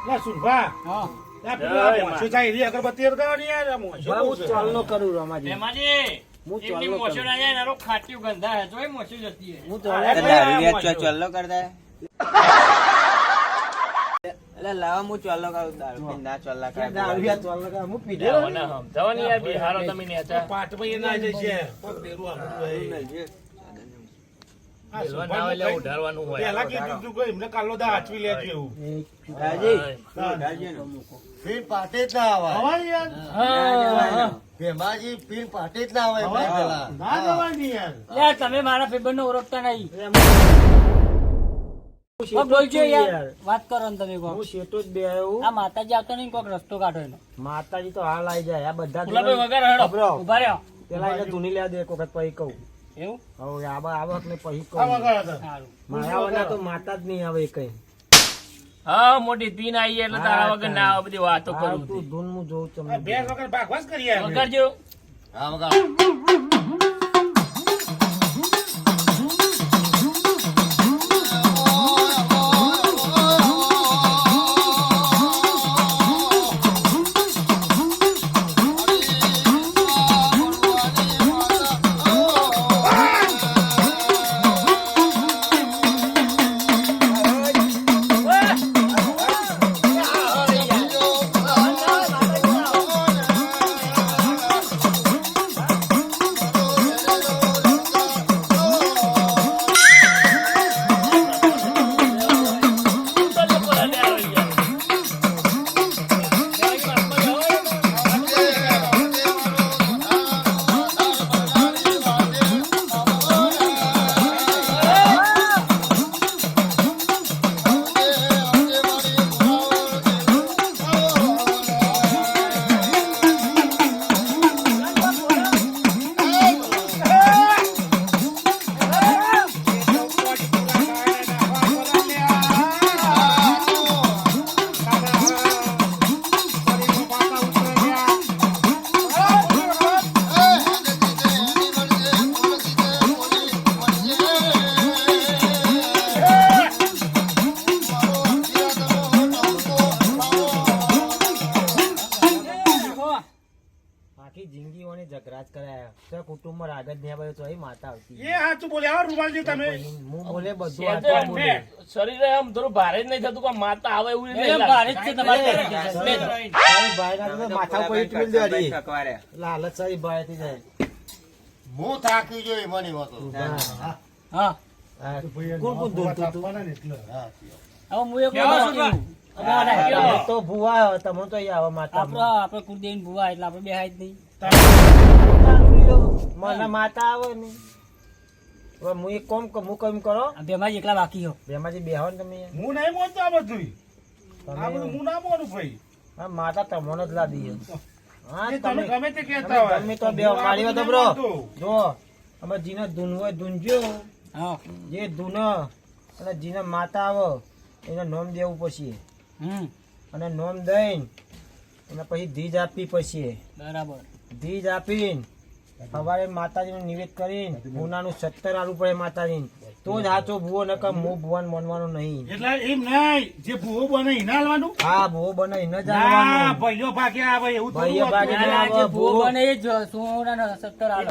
લા સુરભા હા લા પેલો મોશો જાય રી અગરબત્તી કરવાની યાર મોશો હું ચાલનો કરું રમાજી એમાજી હું એમની ચાલનો મોશો કરું ના જાય નારો ખાટ્યું ગંધા હે જોઈ મોશો જતી હે હું દારૂડિયા ચો ચોલ્લો કરતા એટલે લાવો હું ચોલ્લો કરું દારૂ ના ચોલ્લા કર દારૂડિયા ચાલનો કરું હું પીધેલો મને સમજાવવાની યાર બિહારો તમે ને હતા પાટમાં એ ના જઈ છે કોક બેરું આપણું હે આ બેલવા ના હોય એટલે ઉઢારવાનું હોય પેલા કીધું તું કોઈ એમને કાલો દા હાચવી લેજો એવું રાજી રાજી પીર પાટે જ ના આવે હવાય યાર હા ભેમાજી પીર પાટે જ ના આવે ભાઈ પેલા ના જવાની યાર યાર તમે મારા ફેબરને ઓળખતા નહીં બોલજો યાર વાત કરો ને તમે કોક હું શેઠો જ બે આવ્યો આ માતાજી આવતો નહીં કોક રસ્તો કાઢો એનો માતાજી તો હાલ આવી જાય આ બધા ગુલાબી વગર હેડો ખબરો. ઉભા રહ્યો પેલા એને ધૂની લેવા દે એક વખત પછી કહું એવું હવે આવક ને પછી આ કહું વગર હતા સારું માયાવાળા તો માતા જ નહીં આવે કઈ હા મોટી પીન આવી એટલે તારા વગર ના આવે બધી વાતો કરું તું ધૂન હું જોઉં આ તમને બે વગર ભાગવાસ કરી યાર વગરજો હા વગા આખી જિંદગી ઓને ઝઘડા જ કરાયા તો કુટુંબમાં રાગ જ નહીં આવે તો અહીં માતા આવતી એ હાચું બોલ્યા હો રૂમાલજી તમે હું બોલે બધું છે તો આટલું બોલે. શરીરે આમ થોડું ભારે જ નહીં થતું કે માતા આવે એવું નહીં ભારે જ છે તમારે સારી ભાઈના તો માથા ઉપર ઈંટ મિલ દેવાની. ઠકવારે લાલચ સારી ભાઈ થઈ જાય હું થાકી ગયો એમાંની વાતો હા. હા હા. કોણ કોણ દોડતું હતું? આપવાના ને એટલે હા હવે હું એક તો ભૂવા આવે, તમે તો અહીંયા આવો માતા આપડે કુલદેવ ભુવા એટલે આપડે બેહાય જ નહીં મને માતા આવે ને હવે હું એક કોમ હું કેમ કરો આ બેમાં એકલા બાકી હો બેમાંથી બેહો ને તમે હું નહીં મોનતો આ બધું આ બધું તમે હું ના મોનું ભાઈ હા, માતા તમને જ લાદી હા એ તમે ગમે તે કહેતા હોય તમે તો બે મારી વાત હું બ્રો નહીં માનતો. જો અમે જીને ધૂન હોય ધૂનજો હા જે ધૂન અને જીને માતા આવે એને નોમ દેવું પછી અને નોમ દઈને અને પછી ધીજ આપવી પછી બરાબર ધીજ આપીને સવારે માતાજીનું નિવેદ કરીને ભૂનાનું 70 આલુ પડે માતાજીને તો જ સાચો ભૂવો નકર મો ભુવાન માનવાનો નહીં. એટલે એમ નહીં જે ભૂવો બને એને હાલવાનું હા ભૂવો બને એને જ ના હાલવાનું. ભાઈઓ ભાગ્યા આવે એવું ભાઈઓ થોડું હતું. ભાગ્યા. જે ભૂવો બને એ જ સોના 70 આલો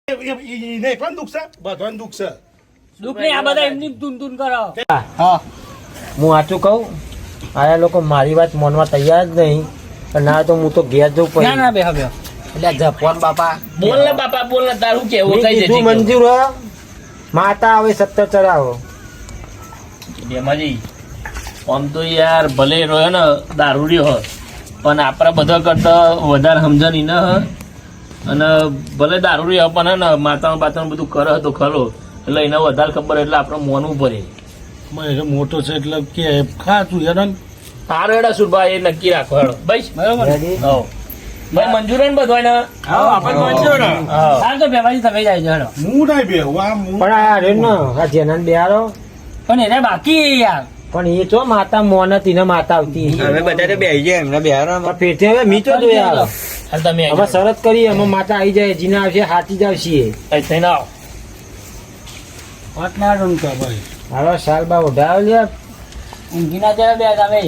એટલે એને પણ દુઃખ છે બધાને દુઃખ છે દુઃખ નહીં આ બધા એમની ધૂન કરો હા હું સાચું કહું આયા લોકો મારી વાત માનવા તૈયાર જ નહીં પણ ના તો હું તો ઘેર જવું ના ના પડે બે હવે એટલે જપવાન બાપા બોલ ને બાપા બોલ ને તારું કેવું મેં કઈ કીધું જશે મંજૂર હો માતા આવે 70 ચડાવો બેમાજી આમ તો યાર ભલે રહ્યો ને દારૂડી હો પણ આપણા બધા કરતા વધારે સમજણ ન હ અને ભલે દારૂડી હો પણ હે ને માતાનું બાતાનું બધું કરે તો ખરો એટલે એને વધારે ખબર એટલે આપણે મોનવું પડે મોટો છે એટલે કે ખાતું યાર સારો હેડા સુરભા એ નક્કી રાખો હેડો બસ બરાબર Ready? હો ભાઈ મંજૂર હે ને બધું ને આપણે મંજૂર હે. હા તો બેમાજી તમે જાય હેડો હું નહીં બેહું આ હું પણ આ રે ને આ જેનાને બેહારો પણ એને બાકી યાર પણ એ તો માતા મોને તીને માતા આવતી હવે બધા તો બેહી જાય એમને બેહારો પણ ફેરથી હવે મીચો તો યાર હાલ તમે અમે શરત કરી અમે માતા આવી જાય જીના આવશે હાથી જ આવશે થઈને આવો વાત ના રમતા ભાઈ હવે સાલ બા ઉઠાવ લે ઊંઘી ના જરા બે તમે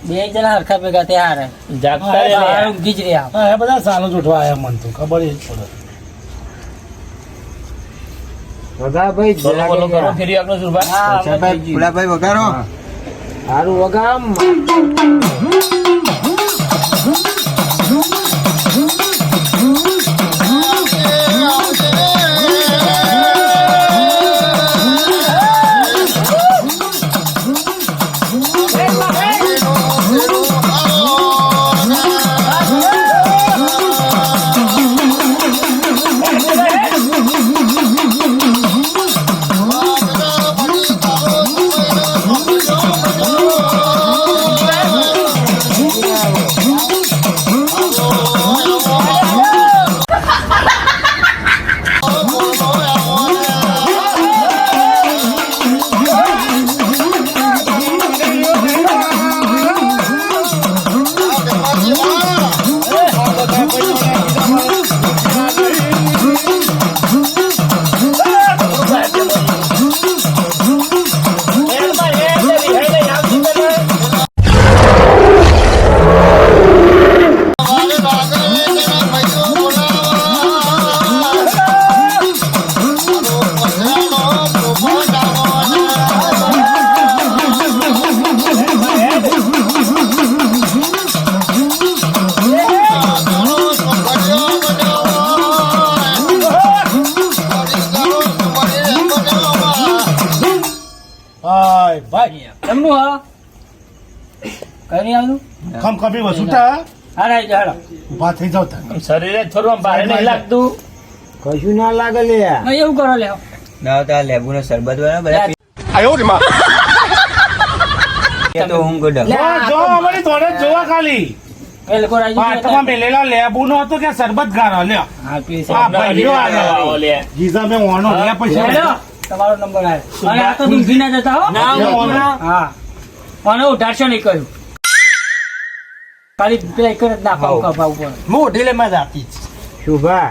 બે જણા હરખા ભેગા થયા હારે જાગતા રે લે. ઊંઘી જ રહ્યા હા એ બધા સાનું જ ઉઠવા આયા મન તો ખબર જ પડે. વગા ભાઈ બોલો બોલો કરો ફેરી આગળ સુરભા. ફૂલાભાઈ વગાડો સારું વગા હાય ભાઈ એમનું હા કઈ નહીં આવતું ખમ ખમી વસુટા હા રાઈ જા હાલો ઊભા થઈ જાવ તાર. શરીરે થોડું આમ ભારે નહીં લાગતું. કશું ના લાગે લે નહીં એવું કરો લે ના તો લેબુ નો શરબત વાળા બધા પી- તો હું ગોડા લે, ઓય, જો અમારી જોડે જ જોવા ખાલી એ લોકો રાજી પાટમાં મેલેલા લેબુ નો હતો કે શરબત ગારો લ્યો હા પી હા, ભાઈ, લ્યો આ લ્યો. આવો લે. ગીઝા મેં ઓનો લે પછી તમારો નંબર આવ્યો અને આ તો ઊંઘી ના જતા હો ના, ના. હા મને ઉઠાડશો નહીં કર્યું ખાલી બે એક જ નાખવા કપા ઉપર મોઢી લે માં જાતી શુભા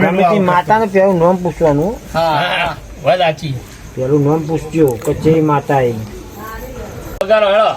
ગમે તે માતાને પેલું નામ પૂછવાનું હા વાત સાચી. પેલું નામ પૂછજો કે જે માતા એ વગાડો હેડો.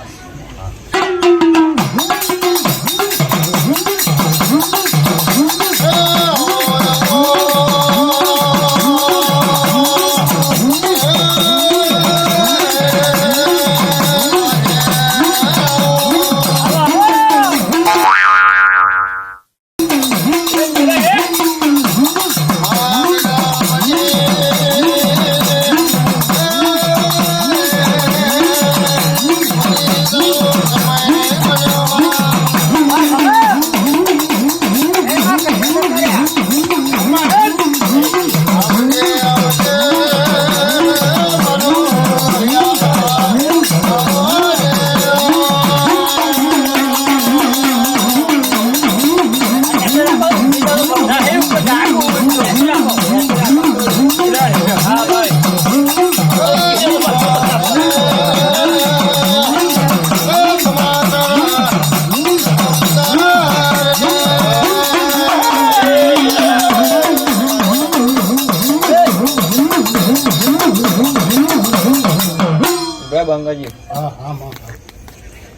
બંગાજી હા હા માં.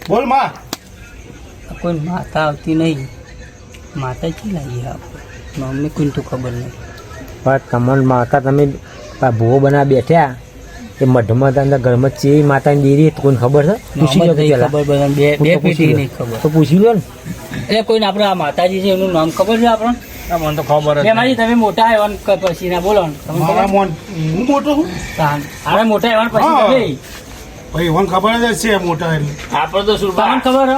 બોલ માં કોઈ માતા આવતી નહીં માતા કી લાગી અમને કોઈ તો ખબર નહીં પણ તમને માતા તમે આ ભૂવો બના બેઠ્યા એ મઢમાં અંદર ઘરમાં ચેવી માતાની દેરી કોઈને ખબર છે પૂછી લો પેલા ખબર બધા બે બે પેટી નહીં ખબર તો પૂછી લો ને એટલે કોઈને આપણે આ માતાજી છે એનું નામ ખબર છે આપણને મને તો ખબર જ બે માજી તમે મોટા આવ્યા ને પછી ના બોલો ને તમને મારા ખબર? મોન હું મોટો છું તાન. આપણે મોટા આવ્યા ને પછી હા. તમે ભાઈ મને ખબર જ છે મોટા એટલે આપણે તો સુરભા તમને ખબર હે?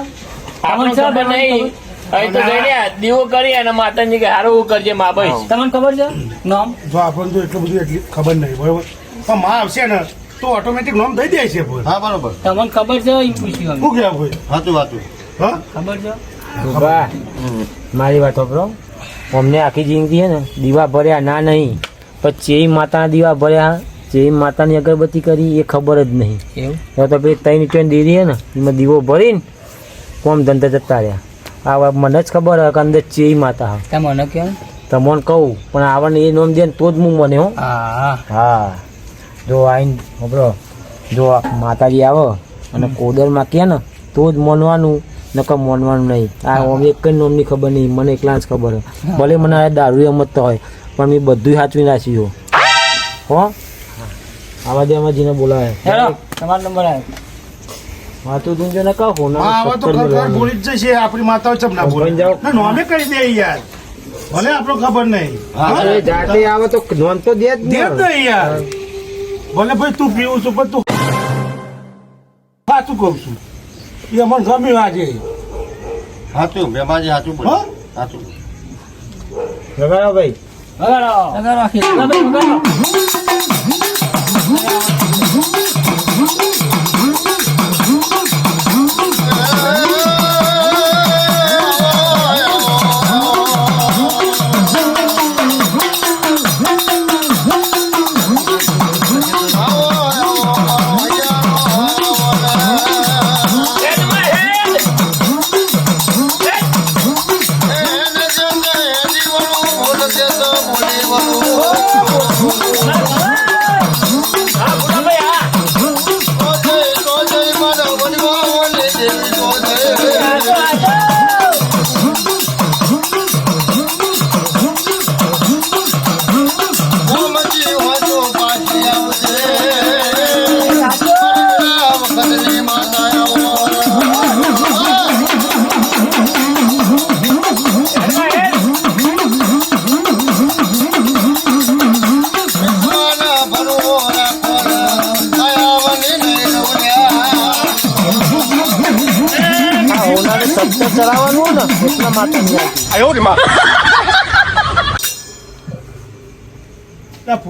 આપણને તમને ખબર નહીં. અહીં તો જઈને દીવો કરી અને માતાજી કે હારું કરજે મા ભાઈ. તમને ખબર છે નામ જો આપણને તો એટલું બધું એટલી ખબર નહીં બરોબર પણ માં આવશે ને તો ઓટોમેટિક નામ દઈ દે છે ભાઈ હા બરોબર તમને ખબર છે એ પૂછ્યું અમે. શું કહેવાય ભાઈ સાચું વાતું હા ખબર છે શુભા મારી વાત સાંભળો અમને આખી જિંદગી છે ને દીવા ભર્યા ના નહીં પણ ચેવી માતાના દીવા ભર્યા ચેવી માતાની અગરબત્તી કરી એ ખબર જ નહીં એવું હવે તો પેલી 3 ઈંટોની દેરી છે ને એમાં દીવો ભરીને કોમ ધંધા જતા રહ્યા આ મને જ ખબર હોય કે અંદર ચેવી માતા હા તમે મને કહો તમને કહું પણ આવડને એ નોમ દે ને તો જ હું મને હો હા હા જો આઈને ખબરો જો માતાજી આવે અને કોદરમાં કે ને તો જ માનવાનું નકર માનવાનું નહીં. આ ઓમ એક જ નામની ખબર નહીં, મને એકલા જ ખબર હોય. ભલે મને આ દારૂ સમજતો હોય પણ મેં બધું સાચવી નાખ્યું હો. આવા દે જીને બોલાવે તમારો નંબર આવ્યો. વાતું તું જો ને કહો ને હા હવે તો ખબર બોલી જ જશે આપણી માતાઓ ચમ ના બોલે જાઓ. ના નોમે કરી દે યાર ભલે આપણો ખબર નહીં અરે જાતે આવે તો નોંધ તો દે જ દે જ ને. નહીં યાર ભલે ભાઈ તું પીવું છું પણ તું સાચું કહું છું એ અમને ગમ્યું આજે સાચું મેમાજી સાચું બોલ હા? સાચું લગાડો ભાઈ. લગાડો આખી. લગાડો. ચલાવવાનું ને એટલા માટે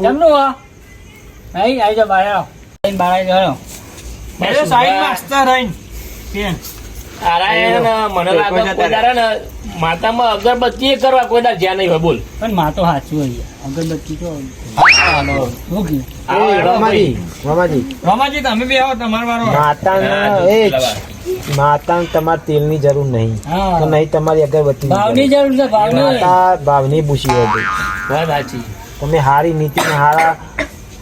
કેમનું હો? અહીં આવી જાઓ બહાર આવો. અહીં બહાર આવી જાઓ. મને લાગે કોઈ દાડા ને માતામાં અગરબત્તી કરવા કોઈ દાડા જ્યાં નહીં હોય બોલ. પણ માં તો સાચું હોય અગરબત્તી તો શું કીધું? રમાજી તમે બી આવો તમારો વારો. માતાને તમારે તેલની જરૂર નહીં હા. તો નહીં તમારી અગરબત્તી ભાવની જરૂર છે ભાવની. માતા ભાવની ભૂસી હોય છે. વાત સાચી. તમે હારી નીતિ ને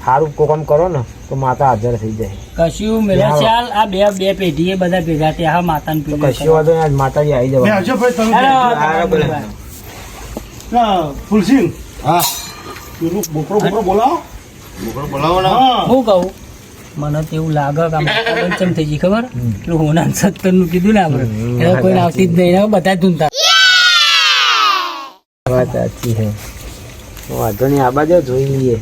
હારું કોકમ કરો ને તો માતા હાજર થઈ જાય. કશું મેળા ચાલ આ બે પેઢીએ બધા ભેગા થયા હા માતાને તો પીવું કશું વાંધો નહીં, આજ માતાજી આવી મેં જવા. આવજો ભાઈ તમે ના ફુલસિંહ હા પેલું બોકરો બોલાવો બોકડો બોલાવો ને હા હું કહું મને તો એવું લાગે કે આ પંચમ થઈ ગઈ ખબર પેલું હોના 70 નું કીધું ને આપણે એટલે કોઈ આવતી જ નહીં બધા ધૂમતા. વાત સાચી છે. વાંધો નહીં, આ બાજુ જોઈ લઈએ.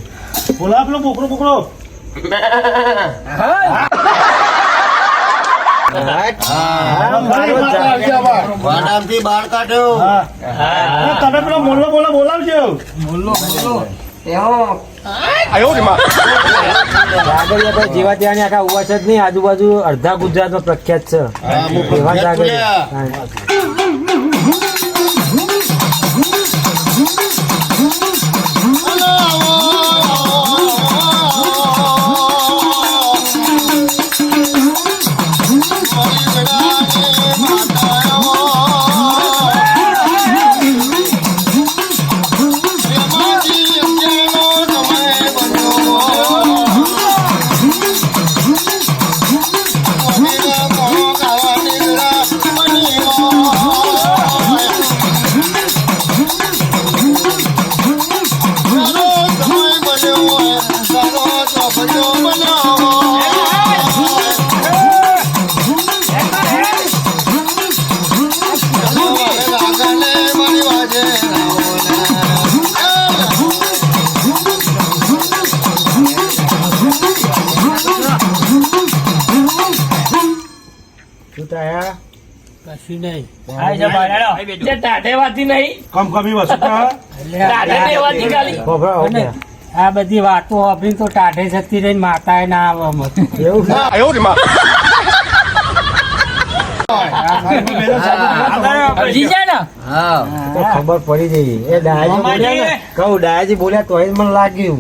બોલાવો પેલો બોકરો વાડામથી બહાર કાઢ્યો હા તમે પેલો મોલ્લો બોલાવજો જાગરિયા કોઈ જેવા ત્યાંની આખા ઉવા છે જ નહીં, આજુબાજુ અડધા ગુજરાતમાં પ્રખ્યાત છે. હા, હું એવા પ્રખ્યાત જાગરિયા. બોલ્યા. કશું નહીં આવી જાઓ બહાર આવો. જે ટાઢેવાથી નહીં કમી વસ્તુ ટાઢેવાથી ખાલી ખબર અને આ બધી વાતો આપણી તો ટાઢે જતી રહીને માતાએ ના આવવા મત. એવું છે? સમજી જાય ને તો ખબર પડી ગઈ. એ ડાયાજી બોલ્યા ને, કહું ડાયાજી બોલ્યા તો મને લાગ્યું.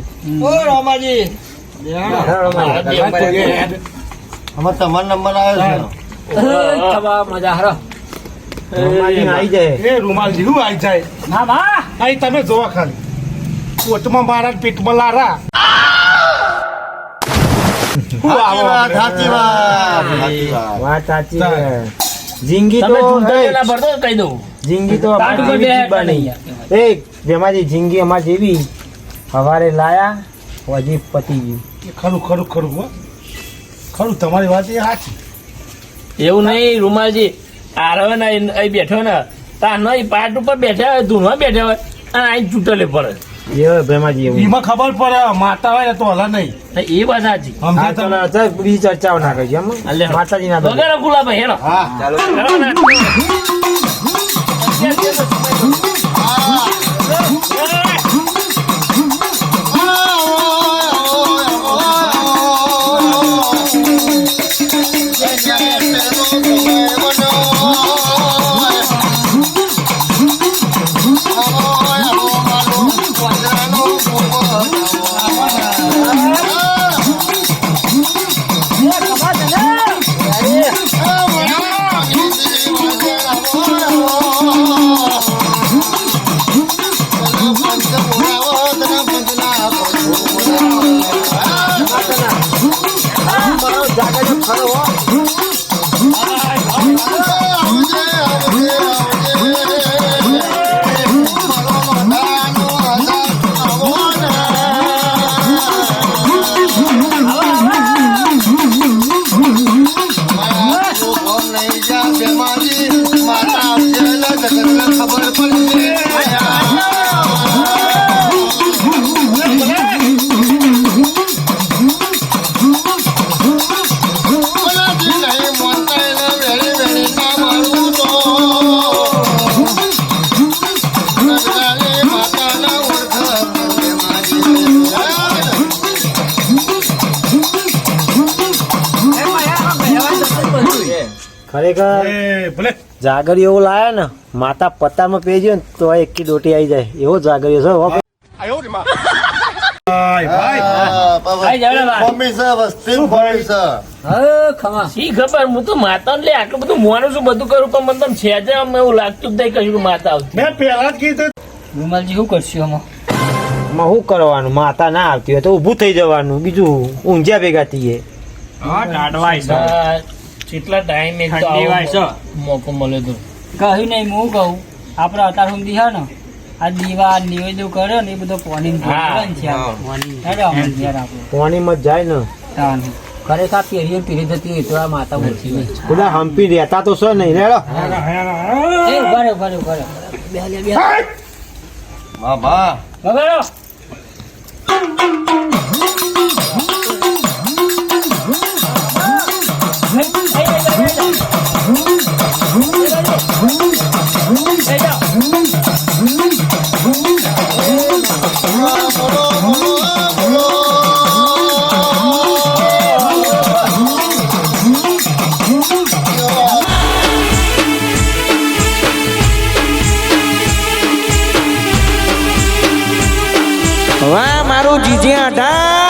આમાં તમારો નંબર આવ્યો મજા હરો રમાજી આવી જાય. એ રૂમાલ જેવું આવી જાય ના બા અહીં તમે જોવા ખાલી પોતમાં મારા પેટમાં લારા સાચી વાત સાચી વાત વાત સાચી છે. જિંદગી તમે તો ચૂંટણી ના ભરતો કહી દઉં જિંદગી તો પાટ ઉપર અમારી બે જેવી હેઠ બની. નહીં. જેમાંથી જિંદગી અમારી જેવી સવારે લાયા હજી પતી ગયું. ખરું ખરું ખરું હો ખરું તમારી વાત એ સાચી. એવું નહીં રૂમાલજી આરવે ને અહીં બેઠો ને તાર નહીં પાટ ઉપર બેઠા હોય ધૂણવા બેઠા હોય અને અહીં ચૂંટલે પડે એ ભેમાજી એવું એમાં ખબર પડે માતા હોય ને તો હલા નહીં એ વાત સાચી સમજે હા, તમે ચાલો, ચાલ, બીજી ચર્ચાઓ ના કરીએ એમ. અલ્યા. માતાજીના દર્શન. વગેરે ગુલાભાઈ હેલો હા ચાલો કરો ને. ખબર પડશે ખરેખર એ ભલે જાગરીઓ એવું લાયા ને માતા પત્તામાં પેજ્યો ને તો એક કી દોટી આવી જાય એવો જાગરીઓ છે હો. ભાઈ ભાઈ ભાઈ જાવડે બા. મમ્મી છે વસ્તી મમ્મી છે હા ખમા શી ખબર હું તો માતા લે આટલું બધું મોનું છું બધું કરું પણ મને છે જ આમ એવું લાગતું જ નહીં કશું કે માતા આવતી મેં પહેલા જ કીધું રૂમાલજી શું કરશું આમાં માં શું કરવાનું માતા ના આવતી હોય તો ઊભું થઈ જવાનું બીજું ઊંઝ્યા ભેગા થઈએ. કેટલા ટાઈમ એક તો ઠંડી આવો વાય છે. મોકો મળે તો કહ્યું નહીં હું કહું આપણે અત્યાર સુધી છે ને આ દીવા નિવેદો કર્યો ને એ બધો પોની હા. પાણીમાં જ જાય ને ખરેખર પેઢીઓ પેઢી થતી હોય તો આ માતા ઓછી હોય. બધા હંપી રહેતા તો છે નહીં રેડો. એ ઉભા રહો, ઉભા રહો, ઉભા રહો. બે લે, બે. બાબા વગાડો. વાહ મારું જીજે 18